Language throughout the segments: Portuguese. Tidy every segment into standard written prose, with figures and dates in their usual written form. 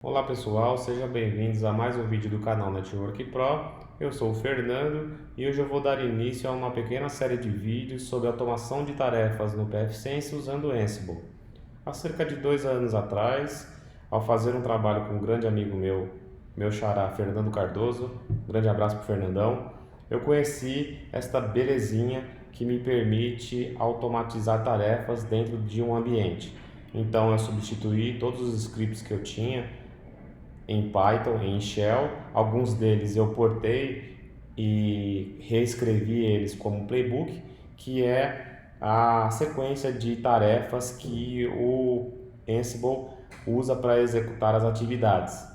Olá pessoal, sejam bem-vindos a mais um vídeo do canal Network Pro. Eu sou o Fernando e hoje eu vou dar início a uma pequena série de vídeos sobre automação de tarefas no pfSense usando o Ansible. Há cerca de 2 anos atrás, ao fazer um trabalho com um grande amigo meu xará Fernando Cardoso, grande abraço para o Fernandão, eu conheci esta belezinha que me permite automatizar tarefas dentro de um ambiente. Então eu substituí todos os scripts que eu tinha em Python, em Shell. Alguns deles eu portei e reescrevi eles como playbook, que é a sequência de tarefas que o Ansible usa para executar as atividades.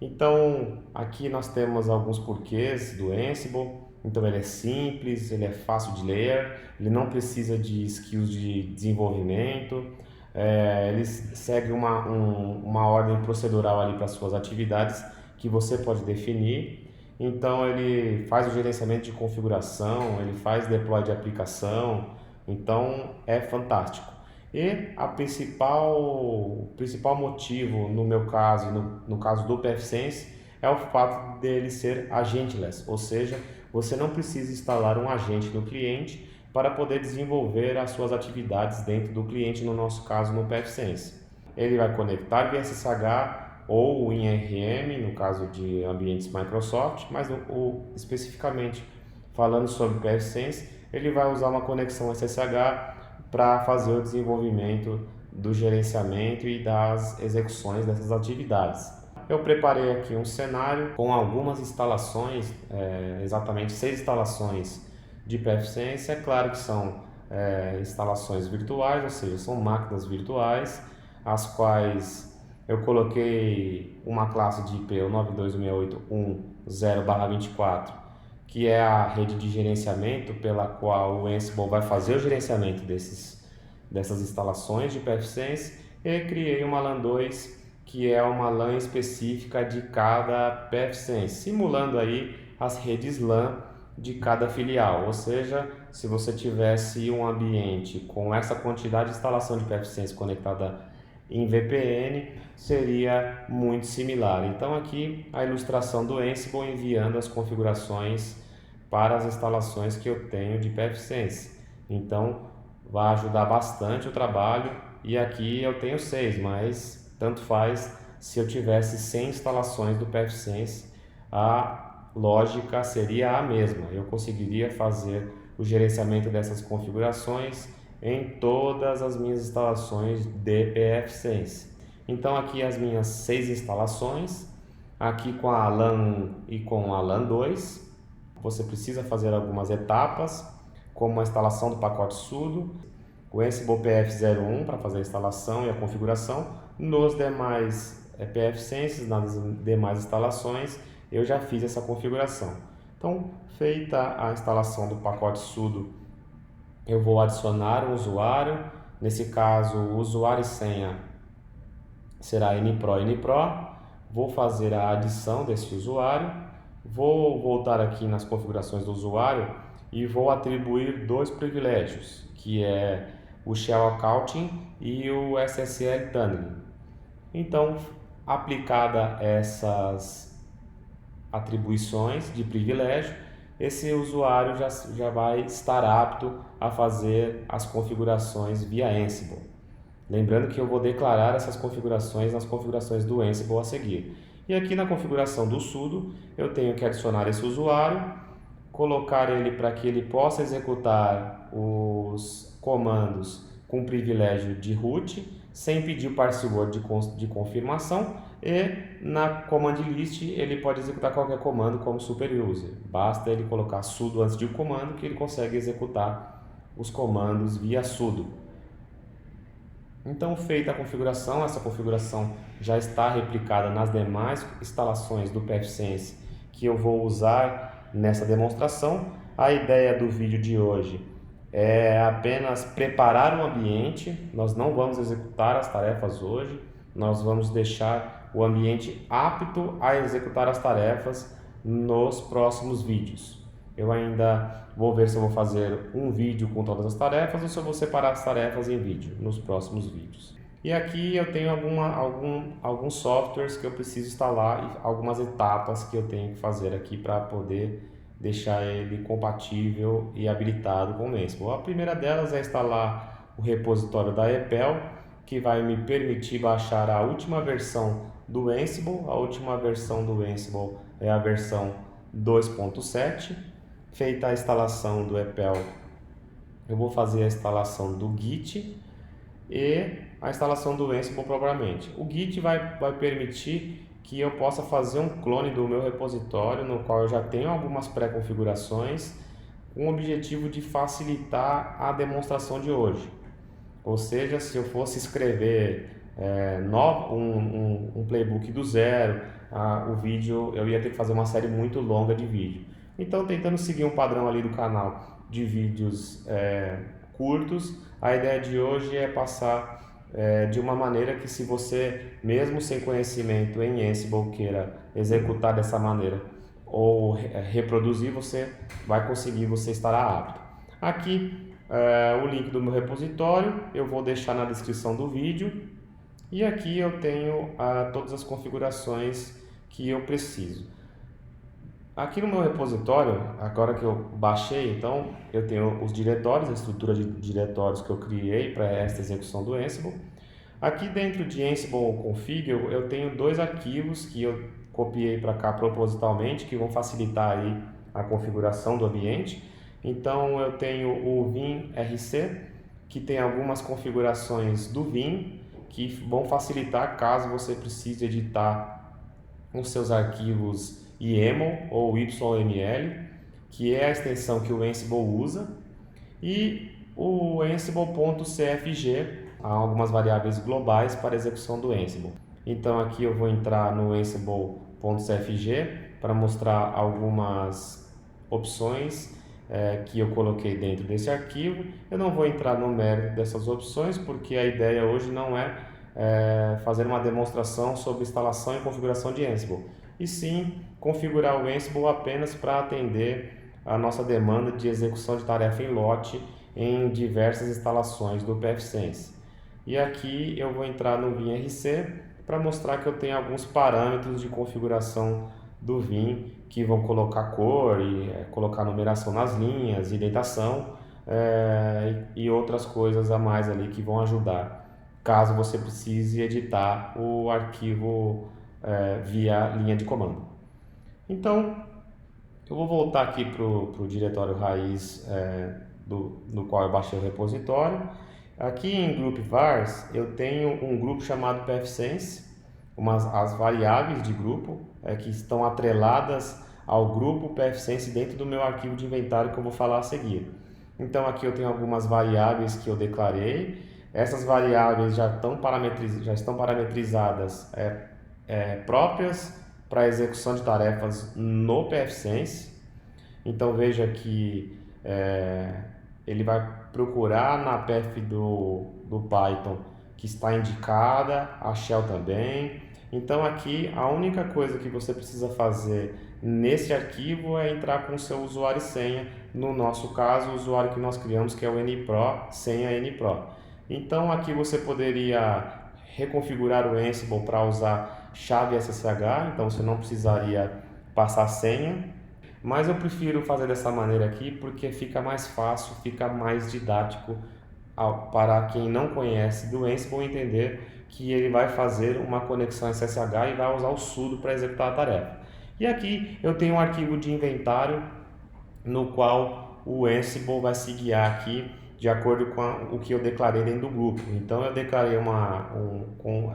Então, aqui nós temos alguns porquês do Ansible. Então, ele é simples, ele é fácil de ler, ele não precisa de skills de desenvolvimento, ele segue uma ordem procedural ali para suas atividades que você pode definir. Então, ele faz o gerenciamento de configuração, ele faz deploy de aplicação, então é fantástico. E o principal motivo, no meu caso, no caso do pfSense, é o fato dele ser agentless, ou seja, você não precisa instalar um agente no cliente para poder desenvolver as suas atividades dentro do cliente, no nosso caso no pfSense. Ele vai conectar via SSH ou em RM, no caso de ambientes Microsoft, mas especificamente falando sobre o pfSense, ele vai usar uma conexão SSH para fazer o desenvolvimento do gerenciamento e das execuções dessas atividades. Eu preparei aqui um cenário com algumas instalações, exatamente 6 instalações de pfSense. É claro que são instalações virtuais, ou seja, são máquinas virtuais, as quais eu coloquei uma classe de IP 92.168.10/24, que é a rede de gerenciamento pela qual o Ansible vai fazer o gerenciamento dessas instalações de pfSense, e criei uma LAN 2, que é uma LAN específica de cada pfSense, simulando aí as redes LAN de cada filial. Ou seja, se você tivesse um ambiente com essa quantidade de instalação de pfSense conectada em VPN, seria muito similar. Então aqui a ilustração do Ansible enviando as configurações para as instalações que eu tenho de pfSense. Então vai ajudar bastante o trabalho. E aqui eu tenho 6, mas tanto faz. Se eu tivesse 100 instalações do pfSense, a lógica seria a mesma. Eu conseguiria fazer o gerenciamento dessas configurações em todas as minhas instalações de pfSense. Então aqui as minhas 6 instalações, aqui com a LAN e com a LAN 2. Você precisa fazer algumas etapas, como a instalação do pacote sudo, o Ansible PF01 para fazer a instalação e a configuração. Nos demais pfSenses, nas demais instalações, eu já fiz essa configuração. Então, feita a instalação do pacote sudo, eu vou adicionar um usuário. Nesse caso, o usuário e senha será npro. Vou fazer a adição desse usuário. Vou voltar aqui nas configurações do usuário e vou atribuir 2 privilégios, que é o Shell Accounting e o SSL Tunneling. Então, aplicada essas atribuições de privilégio, esse usuário já vai estar apto a fazer as configurações via Ansible. Lembrando que eu vou declarar essas configurações nas configurações do Ansible a seguir. E aqui na configuração do sudo, eu tenho que adicionar esse usuário, colocar ele para que ele possa executar os comandos com privilégio de root, sem pedir o password de confirmação, e na command list ele pode executar qualquer comando como super user. Basta ele colocar sudo antes de um comando que ele consegue executar os comandos via sudo. Então, feita a configuração, essa configuração já está replicada nas demais instalações do pfSense que eu vou usar nessa demonstração. A ideia do vídeo de hoje é apenas preparar o ambiente. Nós não vamos executar as tarefas hoje, nós vamos deixar o ambiente apto a executar as tarefas nos próximos vídeos. Eu ainda vou ver se eu vou fazer um vídeo com todas as tarefas ou se eu vou separar as tarefas em vídeo nos próximos vídeos. E aqui eu tenho alguns softwares que eu preciso instalar e algumas etapas que eu tenho que fazer aqui para poder deixar ele compatível e habilitado com o Ansible. A primeira delas é instalar o repositório da EPEL, que vai me permitir baixar a última versão do Ansible. A última versão do Ansible é a versão 2.7. Feita a instalação do EPEL, eu vou fazer a instalação do Git e a instalação do Ansible propriamente. O Git vai permitir que eu possa fazer um clone do meu repositório, no qual eu já tenho algumas pré-configurações, com o objetivo de facilitar a demonstração de hoje. Ou seja, se eu fosse escrever um playbook do zero, o vídeo, eu ia ter que fazer uma série muito longa de vídeo. Então, tentando seguir um padrão ali do canal de vídeos curtos, a ideia de hoje é passar de uma maneira que, se você, mesmo sem conhecimento em Ansible, queira executar dessa maneira ou reproduzir, você vai conseguir, você estará apto. Aqui o link do meu repositório, eu vou deixar na descrição do vídeo, e aqui eu tenho todas as configurações que eu preciso. Aqui no meu repositório, agora que eu baixei, então eu tenho os diretórios, a estrutura de diretórios que eu criei para esta execução do Ansible. Aqui dentro de Ansible Config eu tenho dois arquivos que eu copiei para cá propositalmente, que vão facilitar aí a configuração do ambiente. Então eu tenho o vim.rc, que tem algumas configurações do Vim que vão facilitar caso você precise editar os seus arquivos YAML ou YML, que é a extensão que o Ansible usa, e o Ansible.cfg, há algumas variáveis globais para a execução do Ansible. Então aqui eu vou entrar no Ansible.cfg para mostrar algumas opções que eu coloquei dentro desse arquivo. Eu não vou entrar no mérito dessas opções, porque a ideia hoje não é fazer uma demonstração sobre instalação e configuração de Ansible, e sim configurar o Ansible apenas para atender a nossa demanda de execução de tarefa em lote em diversas instalações do pfSense. E aqui eu vou entrar no vim.rc para mostrar que eu tenho alguns parâmetros de configuração do Vim que vão colocar cor e colocar numeração nas linhas, indentação e outras coisas a mais ali que vão ajudar caso você precise editar o arquivo via linha de comando. Então, eu vou voltar aqui para o diretório raiz no qual eu baixei o repositório. Aqui em Group Vars eu tenho um grupo chamado pfSense, as variáveis de grupo que estão atreladas ao grupo pfSense dentro do meu arquivo de inventário que eu vou falar a seguir. Então aqui eu tenho algumas variáveis que eu declarei. Essas variáveis já estão parametrizadas próprias para a execução de tarefas no pfSense. Então veja que ele vai procurar na path do Python que está indicada, a shell também. Então aqui a única coisa que você precisa fazer nesse arquivo é entrar com o seu usuário e senha, no nosso caso o usuário que nós criamos, que é o NPRO, senha NPRO. Então aqui você poderia reconfigurar o Ansible para usar chave SSH, então você não precisaria passar senha, mas eu prefiro fazer dessa maneira aqui porque fica mais fácil, fica mais didático para quem não conhece do Ansible entender que ele vai fazer uma conexão SSH e vai usar o sudo para executar a tarefa. E aqui eu tenho um arquivo de inventário no qual o Ansible vai se guiar aqui de acordo com o que eu declarei dentro do grupo. Então eu declarei com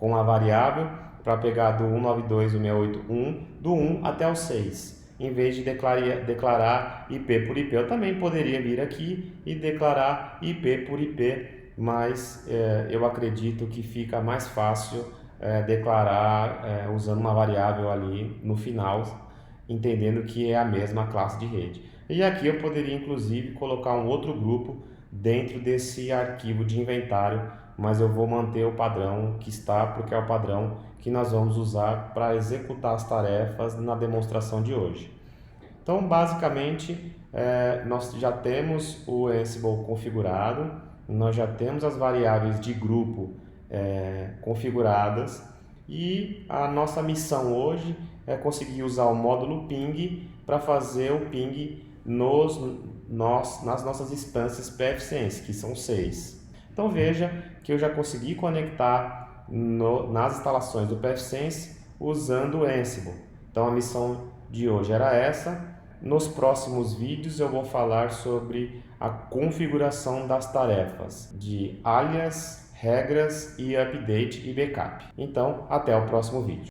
uma variável para pegar do 192.168.1 do 1 até o 6, em vez de declarar IP por IP. Eu também poderia vir aqui e declarar IP por IP, mas eu acredito que fica mais fácil declarar usando uma variável ali no final, entendendo que é a mesma classe de rede. E aqui eu poderia inclusive colocar um outro grupo dentro desse arquivo de inventário, mas eu vou manter o padrão que está, porque é o padrão que nós vamos usar para executar as tarefas na demonstração de hoje. Então, basicamente, nós já temos o Ansible configurado, nós já temos as variáveis de grupo configuradas, e a nossa missão hoje é conseguir usar o módulo ping para fazer o ping nas nossas instâncias pfSense, que são 6. Então veja que eu já consegui conectar nas instalações do pfSense usando o Ansible. Então a missão de hoje era essa. Nos próximos vídeos eu vou falar sobre a configuração das tarefas de alias, regras e update e backup. Então, até o próximo vídeo.